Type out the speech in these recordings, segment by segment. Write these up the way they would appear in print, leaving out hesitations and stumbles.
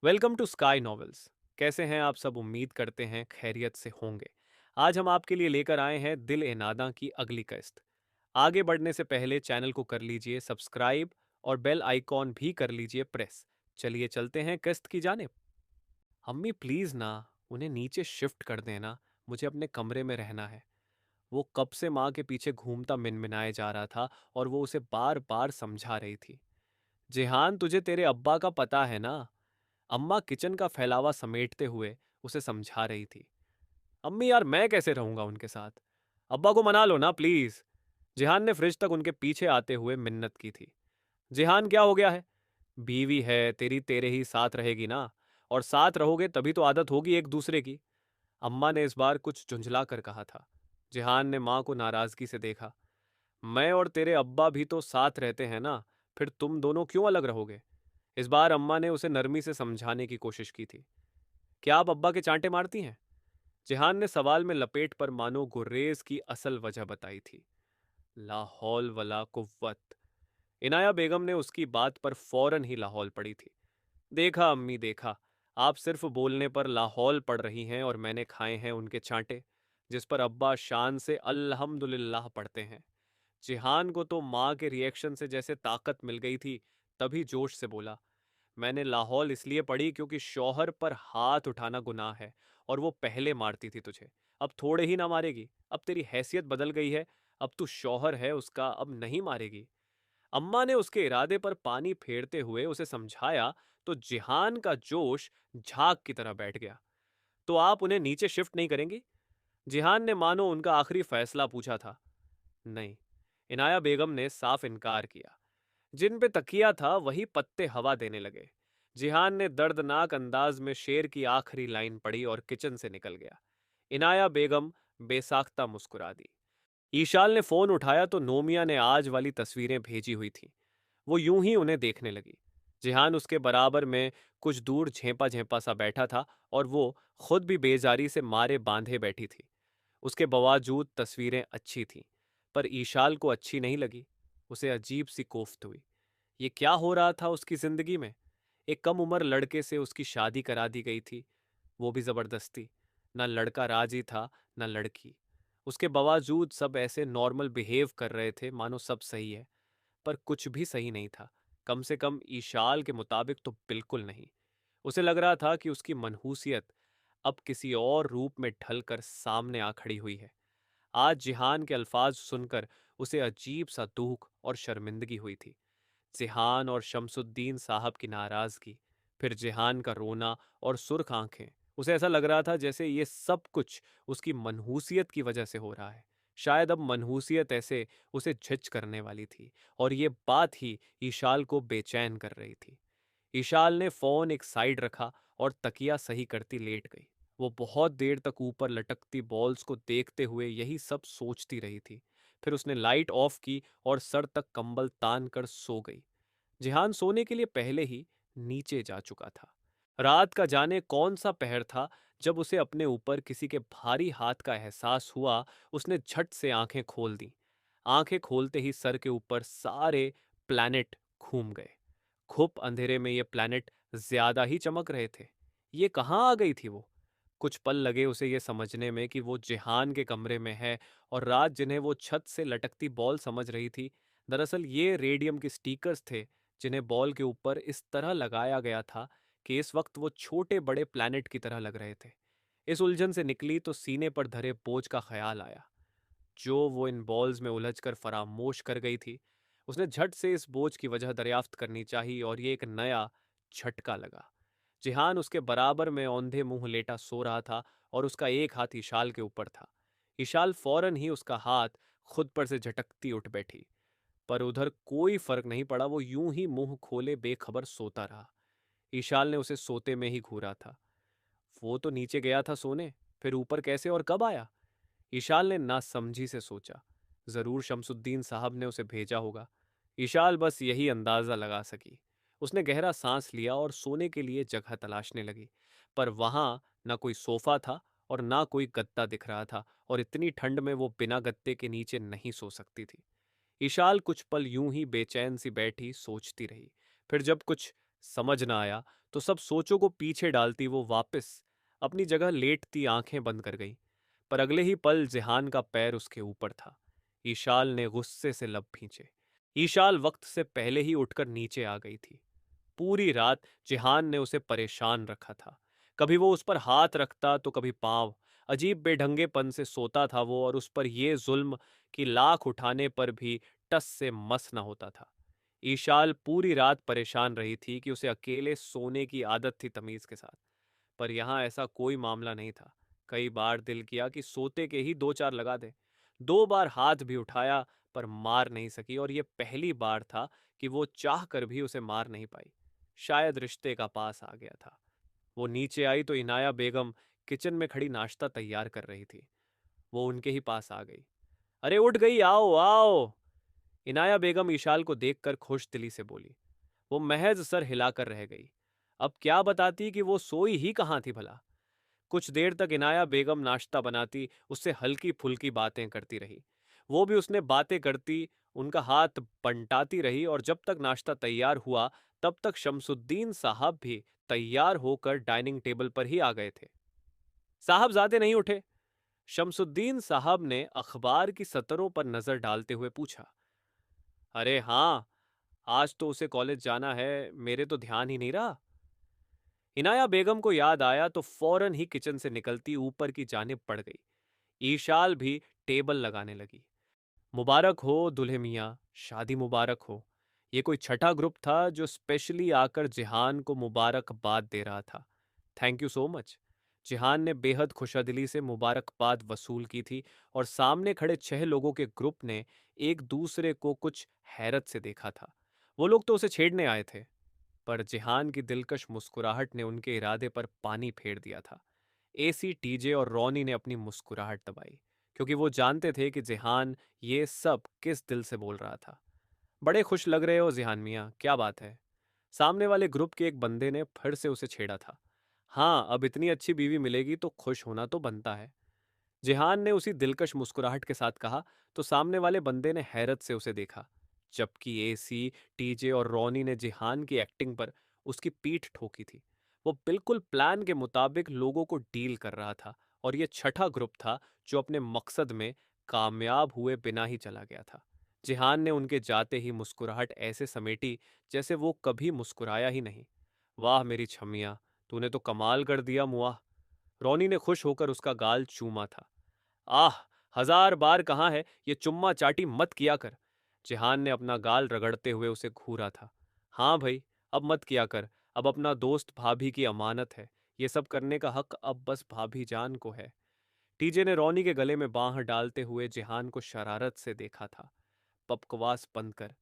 Welcome to sky novels. कैसे हैं आप सब? उम्मीद करते हैं खैरियत से होंगे। आज हम आपके लिए लेकर आए हैं दिल ए नादा की अगली किस्त। आगे बढ़ने से पहले चैनल को कर लीजिए सब्सक्राइब और बेल आइकॉन भी कर लीजिए प्रेस। चलिए चलते हैं किस्त की जानिब। अम्मी प्लीज ना, उन्हें नीचे शिफ्ट कर देना। मुझे अपने कमरे में रहना है। वो कब से माँ के पीछे घूमता मिनमिनाए जा रहा था और वो उसे बार बार समझा रही थी। जिहान, तुझे तेरे अब्बा का पता है ना? अम्मा किचन का फैलावा समेटते हुए उसे समझा रही थी। अम्मी यार, मैं कैसे रहूंगा उनके साथ? अब्बा को मना लो ना प्लीज। जिहान ने फ्रिज तक उनके पीछे आते हुए मिन्नत की थी। जिहान, क्या हो गया है? बीवी है तेरी, तेरे ही साथ रहेगी ना। और साथ रहोगे तभी तो आदत होगी एक दूसरे की। अम्मा ने इस बार कुछ झुंझला कर कहा था। जिहान ने माँ को नाराजगी से देखा। मैं और तेरे अब्बा भी तो साथ रहते हैं ना, फिर तुम दोनों क्यों अलग रहोगे? इस बार अम्मा ने उसे नरमी से समझाने की कोशिश की थी। क्या आप अब्बा के चांटे मारती हैं? जिहान ने सवाल में लपेट पर मानो गुर्रेज की असल वजह बताई थी। लाहौल वला कुव्वत। इनाया बेगम ने उसकी बात पर फौरन ही लाहौल पड़ी थी। देखा अम्मी, देखा। आप सिर्फ बोलने पर लाहौल पड़ रही हैं और मैंने खाए हैं उनके चांटे, जिस पर अब्बा शान से अल्हम्दुलिल्लाह पढ़ते हैं। जिहान को तो माँ के रिएक्शन से जैसे ताकत मिल गई थी। तभी जोश से बोला, मैंने लाहौल इसलिए पढ़ी क्योंकि शौहर पर हाथ उठाना गुनाह है और वो पहले मारती थी तुझे। अब थोड़े ही ना मारेगी। अब तेरी हैसियत बदल गई है। अब तू शौहर है उसका, अब नहीं मारेगी। अम्मा ने उसके इरादे पर पानी फेरते हुए उसे समझाया तो जिहान का जोश झाग की तरह बैठ गया। तो आप उन्हें नीचे शिफ्ट नहीं करेंगी? जिहान ने मानो उनका आखिरी फैसला पूछा था। नहीं। इनाया बेगम ने साफ इनकार किया। जिन पे तकिया था वही पत्ते हवा देने लगे। जिहान ने दर्दनाक अंदाज में शेर की आखिरी लाइन पढ़ी और किचन से निकल गया। इनाया बेगम बेसाख्ता मुस्कुरा दी। ईशाल ने फोन उठाया तो नोमिया ने आज वाली तस्वीरें भेजी हुई थी। वो यूं ही उन्हें देखने लगी। जिहान उसके बराबर में कुछ दूर झेंपा झेंपा सा बैठा था और वो खुद भी बेजारी से मारे बांधे बैठी थी। उसके बावजूद तस्वीरें अच्छी थीं, पर ईशाल को अच्छी नहीं लगी। उसे अजीब सी कोफ्त हुई। ये क्या हो रहा था उसकी जिंदगी में? एक कम उम्र लड़के से उसकी शादी करा दी गई थी, वो भी जबरदस्ती। न लड़का राजी था, न लड़की। उसके बावजूद सब ऐसे नॉर्मल बिहेव कर रहे थे मानो सब सही है। पर कुछ भी सही नहीं था। कम से कम ईशाल के मुताबिक तो बिल्कुल नहीं। उसे लग रहा था कि उसकी मनहूसियत अब किसी और रूप में ढलकर सामने आ खड़ी हुई है। आज जिहान के अल्फाज सुनकर उसे अजीब सा दुख और शर्मिंदगी हुई थी। जिहान और शमसुद्दीन साहब की नाराजगी, फिर जिहान का रोना और सुर्ख आंखें। उसे ऐसा लग रहा था जैसे ये सब कुछ उसकी मनहूसियत की वजह से हो रहा है। शायद अब मनहूसियत ऐसे उसे झिझ करने वाली थी और ये बात ही ईशाल को बेचैन कर रही थी। ईशाल ने फोन एक साइड रखा और तकिया सही करती लेट गई। वो बहुत देर तक ऊपर लटकती बॉल्स को देखते हुए यही सब सोचती रही थी। फिर उसने लाइट ऑफ की और सर तक कंबल तान कर सो गई। जिहान सोने के लिए पहले ही नीचे जा चुका था। रात का जाने कौन सा पहर था जब उसे अपने ऊपर किसी के भारी हाथ का एहसास हुआ। उसने झट से आंखें खोल दी। आंखें खोलते ही सर के ऊपर सारे प्लैनेट घूम गए। खूब अंधेरे में ये प्लैनेट ज्यादा ही चमक रहे थे। ये कहाँ आ गई थी वो? कुछ पल लगे उसे ये समझने में कि वो जिहान के कमरे में है और रात जिन्हें वो छत से लटकती बॉल समझ रही थी, दरअसल ये रेडियम के स्टीकर्स थे जिन्हें बॉल के ऊपर इस तरह लगाया गया था कि इस वक्त वो छोटे बड़े प्लैनेट की तरह लग रहे थे। इस उलझन से निकली तो सीने पर धरे बोझ का ख्याल आया जो वो इन बॉल्स में उलझकर फरामोश कर गई थी। उसने झट से इस बोझ की वजह दरियाफ्त करनी चाहिए और ये एक नया झटका लगा। जिहान उसके बराबर में औंधे मुंह लेटा सो रहा था और उसका एक हाथ इशाल के ऊपर था। इशाल फौरन ही उसका हाथ खुद पर से झटकती उठ बैठी, पर उधर कोई फर्क नहीं पड़ा। वो यूं ही मुंह खोले बेखबर सोता रहा। ईशाल ने उसे सोते में ही घूरा था। वो तो नीचे गया था सोने, फिर ऊपर कैसे और कब आया? ईशाल ने नासमझी से सोचा। जरूर शमसुद्दीन साहब ने उसे भेजा होगा। ईशाल बस यही अंदाजा लगा सकी। उसने गहरा सांस लिया और सोने के लिए जगह तलाशने लगी, पर वहां न कोई सोफा था और ना कोई गद्दा दिख रहा था, और इतनी ठंड में वो बिना गद्दे के नीचे नहीं सो सकती थी। ईशाल कुछ पल यूं ही बेचैन सी बैठी सोचती रही। फिर जब कुछ समझ ना आया तो सब सोचों को पीछे डालती वो वापस अपनी जगह लेटती आंखें बंद कर गई। पर अगले ही पल जिहान का पैर उसके ऊपर था। ईशाल ने गुस्से से लब खींचे। ईशाल वक्त से पहले ही उठकर नीचे आ गई थी। पूरी रात जिहान ने उसे परेशान रखा था। कभी वो उस पर हाथ रखता तो कभी पांव। अजीब बेढंगेपन से सोता था वो, और उस पर ये जुल्म कि लाख उठाने पर भी टस से मस न होता था। ईशाल पूरी रात परेशान रही थी कि उसे अकेले सोने की आदत थी तमीज के साथ। पर यहां ऐसा कोई मामला नहीं था। कई बार दिल किया कि सोते के ही दो चार लगा दे। दो बार हाथ भी उठाया पर मार नहीं सकी, और यह पहली बार था कि वो चाह कर भी उसे मार नहीं पाई। शायद रिश्ते का पास आ गया था। वो नीचे आई तो इनाया बेगम किचन में खड़ी नाश्ता तैयार कर रही थी। वो उनके ही पास आ गई। अरे उठ गई, आओ आओ। इनाया बेगम ईशाल को देखकर खुश दिली से बोली। वो महज सर हिलाकर रह गई। अब क्या बताती कि वो सोई ही कहाँ थी भला। कुछ देर तक इनाया बेगम नाश्ता बनाती, उससे हल्की फुल्की बातें करती रही। वो भी उसने बातें करती, उनका हाथ बंटाती रही, और जब तक नाश्ता तैयार हुआ तब तक शमसुद्दीन साहब भी तैयार होकर डाइनिंग टेबल पर ही आ गए थे। साहबजादे नहीं उठे? शमसुद्दीन साहब ने अखबार की सतरों पर नजर डालते हुए पूछा। अरे हाँ, आज तो उसे कॉलेज जाना है, मेरे तो ध्यान ही नहीं रहा। इनाया बेगम को याद आया तो फौरन ही किचन से निकलती ऊपर की जानिब पड़ गई। ईशाल भी टेबल लगाने लगी। मुबारक हो दुल्हे मियाँ, शादी मुबारक हो। ये कोई छठा ग्रुप था जो स्पेशली आकर जिहान को मुबारकबाद दे रहा था। Thank you so much. Jihan ने बेहद खुशदिली से मुबारकबाद वसूल की थी, और सामने खड़े 6 लोगों के ग्रुप ने एक दूसरे को कुछ हैरत से देखा था। वो लोग तो उसे छेड़ने आए थे, पर जिहान की दिलकश मुस्कुराहट ने उनके इरादे पर पानी फेर दिया था। एसी, टीजे और रॉनी ने अपनी मुस्कुराहट दबाई, क्योंकि वो जानते थे कि जिहान ये सब किस दिल से बोल रहा था। बड़े खुश लग रहे हो जिहान मियाँ, क्या बात है? सामने वाले ग्रुप के एक बंदे ने फिर से उसे छेड़ा था। हाँ, अब इतनी अच्छी बीवी मिलेगी तो खुश होना तो बनता है। जिहान ने उसी दिलकश मुस्कुराहट के साथ कहा, तो सामने वाले बंदे ने हैरत से उसे देखा, जबकि एसी, टीजे और रॉनी ने जिहान की एक्टिंग पर उसकी पीठ ठोकी थी। वो बिल्कुल प्लान के मुताबिक लोगों को डील कर रहा था, और ये छठा ग्रुप था जो अपने मकसद में कामयाब हुए बिना ही चला गया था। जिहान ने उनके जाते ही मुस्कुराहट ऐसे समेटी जैसे वो कभी मुस्कुराया ही नहीं। वाह मेरी छमिया, तूने तो कमाल कर दिया मुआ। रॉनी ने खुश होकर उसका गाल चूमा था। आह, 1000 बार कहाँ है ये चुम्मा चाटी मत किया कर। जिहान ने अपना गाल रगड़ते हुए उसे घूरा था। हाँ भाई, अब मत किया कर। अब अपना दोस्त भाभी की अमानत है। ये सब करने का हक अब बस भाभी जान को है। टीजे ने रॉनी के गले में बांह डालते हुए जिहान को शरारत से देखा था। बकवास बंद कर।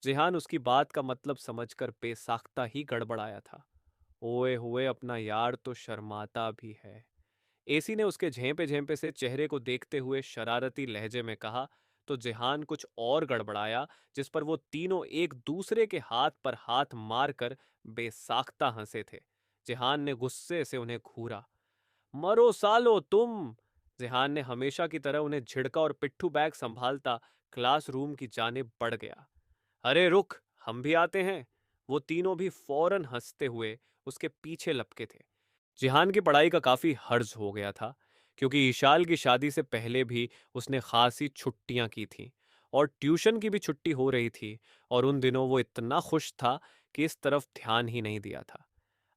जिहान उसकी बात का मतलब समझकर बेसाख्ता ही गड़बड़ाया था। ओए हुए अपना यार तो शर्माता भी है। एसी ने उसके झेंपे झेंपे से चेहरे को देखते हुए शरारती लहजे में कहा, तो जिहान कुछ और गड़बड़ाया, जिस पर वो तीनों एक दूसरे के हाथ पर हाथ मारकर बेसाख्ता हंसे थे। जिहान ने गुस्से से उन्हें घूरा। मरो सालो तुम। जिहान ने हमेशा की तरह उन्हें झिड़का और पिट्ठू बैग संभालता क्लासरूम की जानिब बढ़ गया। अरे रुक, हम भी आते हैं। वो तीनों भी फौरन हंसते हुए उसके पीछे लपके थे। जिहान की पढ़ाई का काफी हर्ज हो गया था, क्योंकि ईशाल की शादी से पहले भी उसने खासी छुट्टियां की थीं, और ट्यूशन की भी छुट्टी हो रही थी। और उन दिनों वो इतना खुश था कि इस तरफ ध्यान ही नहीं दिया था।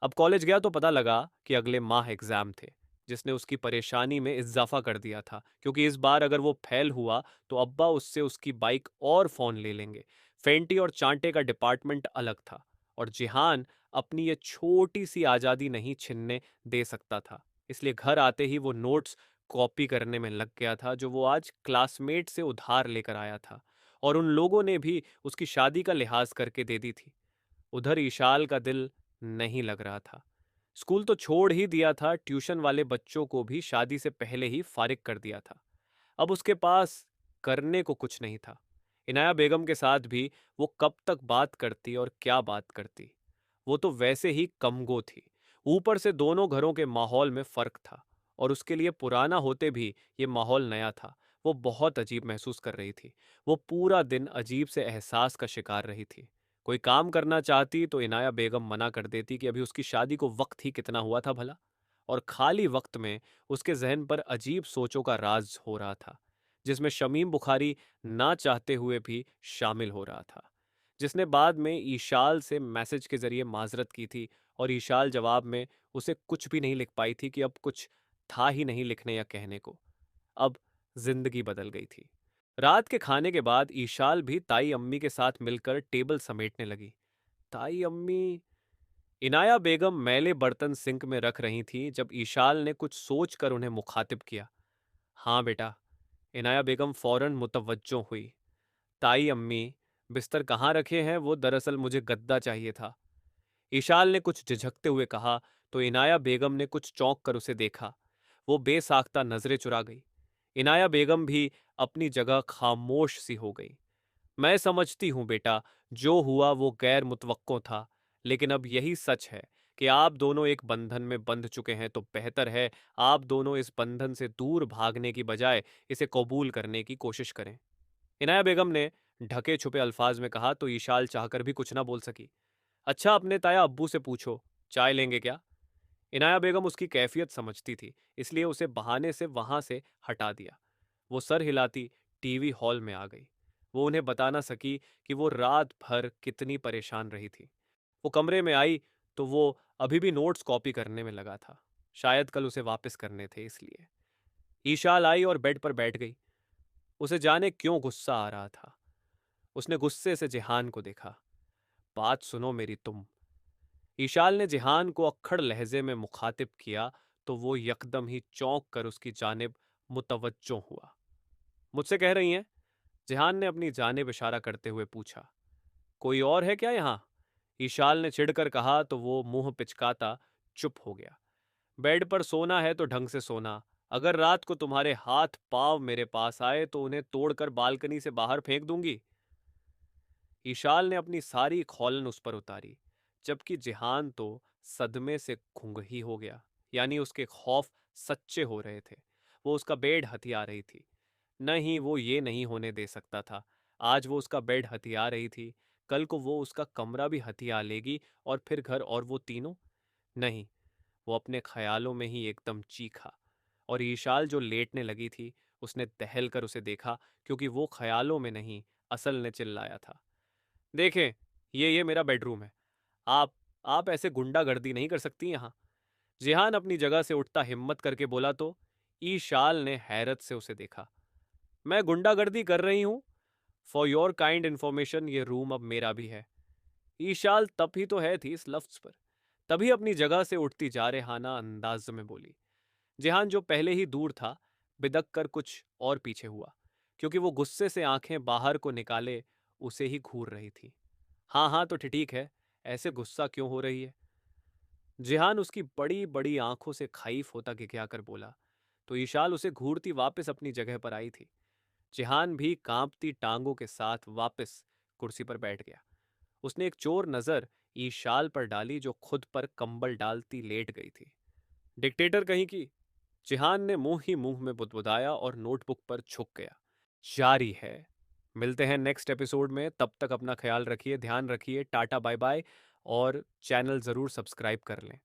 अब कॉलेज गया तो पता लगा कि अगले माह एग्जाम थे, जिसने उसकी परेशानी में इजाफा कर दिया था, क्योंकि इस बार अगर वो फेल हुआ तो अब्बा उससे उसकी बाइक और फोन ले लेंगे। फेंटी और चांटे का डिपार्टमेंट अलग था, और जिहान अपनी ये छोटी सी आज़ादी नहीं छिनने दे सकता था। इसलिए घर आते ही वो नोट्स कॉपी करने में लग गया था, जो वो आज क्लासमेट से उधार लेकर आया था, और उन लोगों ने भी उसकी शादी का लिहाज करके दे दी थी। उधर ईशाल का दिल नहीं लग रहा था। स्कूल तो छोड़ ही दिया था, ट्यूशन वाले बच्चों को भी शादी से पहले ही फारिग कर दिया था। अब उसके पास करने को कुछ नहीं था। इनाया बेगम के साथ भी वो कब तक बात करती और क्या बात करती। वो तो वैसे ही कमगो थी। ऊपर से दोनों घरों के माहौल में फर्क था, और उसके लिए पुराना होते भी ये माहौल नया था। वो बहुत अजीब महसूस कर रही थी। वो पूरा दिन अजीब से एहसास का शिकार रही थी। कोई काम करना चाहती तो इनाया बेगम मना कर देती कि अभी उसकी शादी को वक्त ही कितना हुआ था भला। और खाली वक्त में उसके जहन पर अजीब सोचों का राज हो रहा था, जिसमें शमीम बुखारी ना चाहते हुए भी शामिल हो रहा था, जिसने बाद में ईशाल से मैसेज के जरिए माजरत की थी और ईशाल जवाब में उसे कुछ भी नहीं लिख पाई थी कि अब कुछ था ही नहीं लिखने या कहने को। अब जिंदगी बदल गई थी। रात के खाने के बाद ईशाल भी ताई अम्मी के साथ मिलकर टेबल समेटने लगी। ताई अम्मी। इनाया बेगम मैले बर्तन सिंक में रख रही थी जब ईशाल ने कुछ सोचकर उन्हें मुखातिब किया। हाँ बेटा। इनाया बेगम फौरन मुतवज्जो हुई। ताई अम्मी, बिस्तर कहाँ रखे हैं? वो दरअसल मुझे गद्दा चाहिए था। ईशाल ने कुछ झिझकते हुए कहा तो इनाया बेगम ने कुछ चौंक कर उसे देखा। वो बेसाख्ता नजरें चुरा गई। इनाया बेगम भी अपनी जगह खामोश सी हो गई। मैं समझती हूं बेटा, जो हुआ वो गैर मुतवक्को था, लेकिन अब यही सच है कि आप दोनों एक बंधन में बंध चुके हैं, तो बेहतर है आप दोनों इस बंधन से दूर भागने की बजाय इसे कबूल करने की कोशिश करें। इनाया बेगम ने ढके छुपे अल्फाज में कहा तो ईशाल चाहकर भी कुछ ना बोल सकी। अच्छा, अपने ताया अब्बू से पूछो, चाय लेंगे क्या? इनाया बेगम उसकी कैफियत समझती थी, इसलिए उसे बहाने से वहां से हटा दिया। वो सर हिलाती टीवी हॉल में आ गई। वो उन्हें बता ना सकी कि वो रात भर कितनी परेशान रही थी। वो कमरे में आई तो वो अभी भी नोट्स कॉपी करने में लगा था। शायद कल उसे वापस करने थे इसलिए। ईशाल आई और बेड पर बैठ गई। उसे जाने क्यों गुस्सा आ रहा था। उसने गुस्से से जिहान को देखा। बात सुनो मेरी तुम। ईशाल ने जिहान को अक्खड़ लहजे में मुखातिब किया तो वो यकदम ही चौंक कर उसकी जानिब मुतवज्जो हुआ। मुझसे कह रही हैं? जिहान ने अपनी जानिब इशारा करते हुए पूछा। कोई और है क्या यहाँ? ईशाल ने चिढ़कर कहा तो वो मुंह पिचकाता चुप हो गया। बेड पर सोना है तो ढंग से सोना। अगर रात को तुम्हारे हाथ पांव मेरे पास आए तो उन्हें तोड़कर बालकनी से बाहर फेंक दूंगी। ईशाल ने अपनी सारी खौलन उस पर उतारी, जबकि जिहान तो सदमे से घुंघही हो गया। यानी उसके खौफ सच्चे हो रहे थे। वो उसका बेड हथिया रही थी। नहीं, वो ये नहीं होने दे सकता था। आज वो उसका बेड हथिया रही थी, कल को वो उसका कमरा भी हथिया लेगी, और फिर घर और वो तीनों। नहीं। वो अपने ख्यालों में ही एकदम चीखा। और ईशाल जो लेटने लगी थी, उसने दहल कर उसे देखा, क्योंकि वो ख्यालों में नहीं, असल ने चिल्लाया था। देखें, ये मेरा बेडरूम है। आप आप ऐसे गुंडागर्दी नहीं कर सकती यहाँ। जिहान अपनी जगह से उठता हिम्मत करके बोला तो ईशाल ने हैरत से उसे देखा। मैं गुंडागर्दी कर रही हूँ? फॉर योर काइंड इन्फॉर्मेशन, ये रूम अब मेरा भी है। ईशाल तब ही तो है थी इस लफ्ज पर, तभी अपनी जगह से उठती जारेहाना अंदाज में बोली। जिहान जो पहले ही दूर था, बिदक कर कुछ और पीछे हुआ, क्योंकि वो गुस्से से आंखें बाहर को निकाले उसे ही घूर रही थी। हाँ हाँ, तो ठीक है, ऐसे गुस्सा क्यों हो रही है? जिहान उसकी बड़ी बड़ी आंखों से खईफ होता गिघया कर बोला तो ईशाल उसे घूरती वापस अपनी जगह पर आई थी। जिहान भी कांपती टांगों के साथ वापस कुर्सी पर बैठ गया। उसने एक चोर नजर ईशाल पर डाली जो खुद पर कंबल डालती लेट गई थी। डिक्टेटर कहीं की। जिहान ने मुंह ही मुंह में बुदबुदाया और नोटबुक पर झुक गया। जारी है। मिलते हैं नेक्स्ट एपिसोड में, तब तक अपना ख्याल रखिए, ध्यान रखिए, टाटा बाय बाय। और चैनल जरूर सब्सक्राइब कर लें।